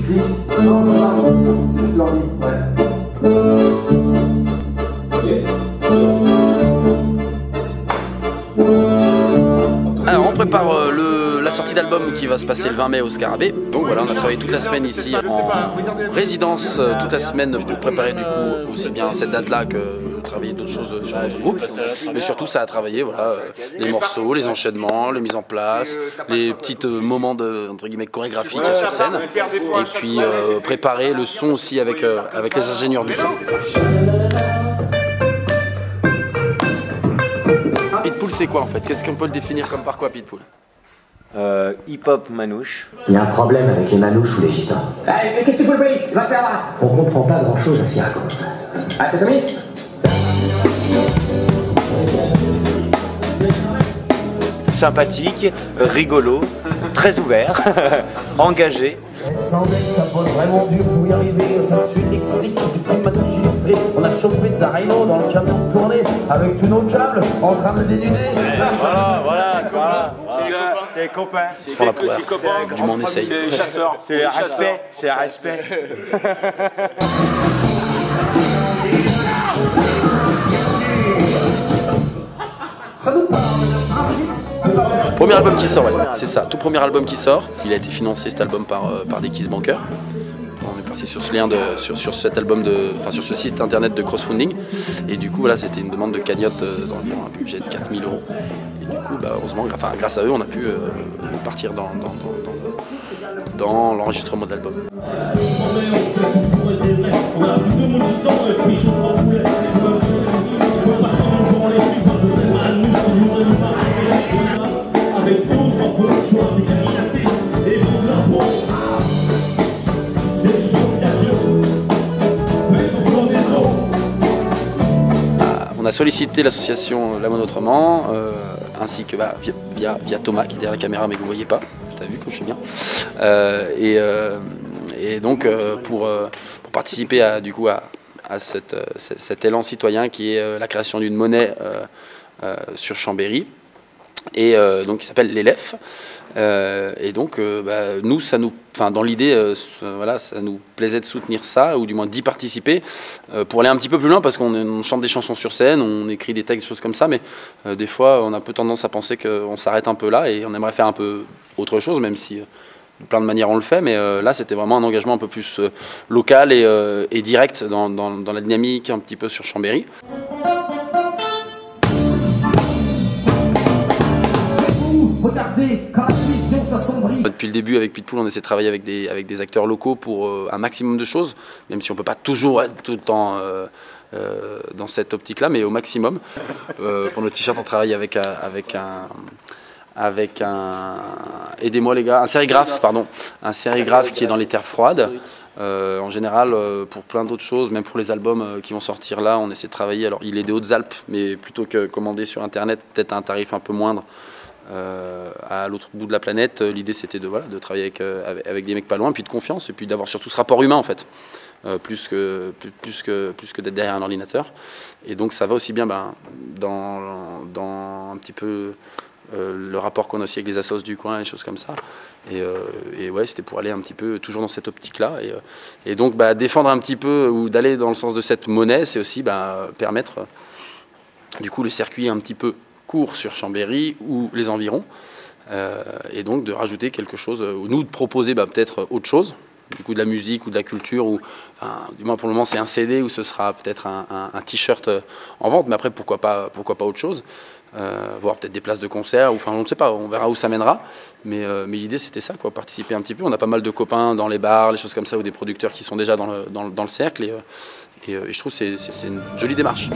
discrète. Non, c'est ça. C'est juste leur vie. Alors on prépare la sortie d'album qui va se passer le 20 mai au Scarabée. Donc voilà, on a travaillé toute la semaine ici en résidence, toute la semaine pour préparer du coup aussi bien cette date-là que travailler d'autres choses sur notre groupe. Mais surtout ça a travaillé voilà, les morceaux, les enchaînements, les mises en place, les petits moments de entre guillemets chorégraphiques sur scène. Et puis préparer le son aussi avec les ingénieurs du son. Pitbull c'est quoi en fait? Qu'est-ce qu'on peut le définir comme par quoi Pitbull? Hip-hop manouche. Il y a un problème avec les manouches ou les gitans. Allez, mais qu'est-ce que tu veux le bruit? Va faire là. On comprend pas grand-chose à ce qu'ils racontent. Ah, t'as compris? Sympathique, rigolo, très ouvert, engagé. Semblait que ça pose vraiment dur pour y arriver. Ça suit le lexique du petit manouche illustré. On a chopé de Zarino dans le camion de tournée avec tous nos câbles en train de le dénuder. Voilà. C'est les copains. C'est la première. Du moins on essaye. C'est les chasseurs. C'est le respect. C'est le respect. Premier album qui sort, ouais. C'est ça, tout premier album qui sort. Il a été financé cet album par des Kiss Bankers. On est parti sur ce lien sur cet album sur ce site internet de crowdfunding. Et du coup voilà, c'était une demande de cagnotte d'environ un budget de 4 000 €. Et du coup bah, heureusement, grâce à eux, on a pu partir dans l'enregistrement de l'album. On a sollicité l'association La Monnaie Autrement, ainsi que via Thomas qui est derrière la caméra mais que vous ne voyez pas, t'as vu que je suis bien, et donc pour participer à cet élan citoyen qui est la création d'une monnaie sur Chambéry. Et donc qui s'appelle l'ELEF. Et donc nous, dans l'idée, voilà, ça nous plaisait de soutenir ça, ou du moins d'y participer, pour aller un petit peu plus loin, parce qu'on chante des chansons sur scène, on écrit des textes, des choses comme ça, mais des fois on a un peu tendance à penser qu'on s'arrête un peu là, et on aimerait faire un peu autre chose, même si de plein de manières on le fait, mais là c'était vraiment un engagement un peu plus local et direct dans la dynamique un petit peu sur Chambéry. Depuis le début avec Pitbull, on essaie de travailler avec des acteurs locaux pour un maximum de choses, même si on ne peut pas toujours être tout le temps dans cette optique-là, mais au maximum. Pour nos t-shirts, on travaille avec un aidez-moi les gars, un sérigraphe qui est dans les terres froides. En général, pour plein d'autres choses, même pour les albums qui vont sortir là, on essaie de travailler. Alors, il est des Hautes-Alpes, mais plutôt que commander sur Internet, peut-être à un tarif un peu moindre. À l'autre bout de la planète, l'idée c'était de travailler avec des mecs pas loin, puis de confiance, et puis d'avoir surtout ce rapport humain en fait, plus que d'être derrière un ordinateur. Et donc ça va aussi bien dans un petit peu le rapport qu'on a aussi avec les assos du coin, les choses comme ça. Et ouais, c'était pour aller un petit peu toujours dans cette optique-là. Et donc défendre un petit peu, ou d'aller dans le sens de cette monnaie, c'est aussi permettre du coup le circuit un petit peu court sur Chambéry ou les environs, et donc de rajouter quelque chose, ou nous de proposer peut-être autre chose, du coup de la musique ou de la culture, ou du moins pour le moment c'est un CD, ou ce sera peut-être un t-shirt en vente, mais après pourquoi pas autre chose, voire peut-être des places de concert, ou on ne sait pas, on verra où ça mènera, mais l'idée c'était ça, participer un petit peu. On a pas mal de copains dans les bars, les choses comme ça, ou des producteurs qui sont déjà dans le cercle, et je trouve que c'est une jolie démarche.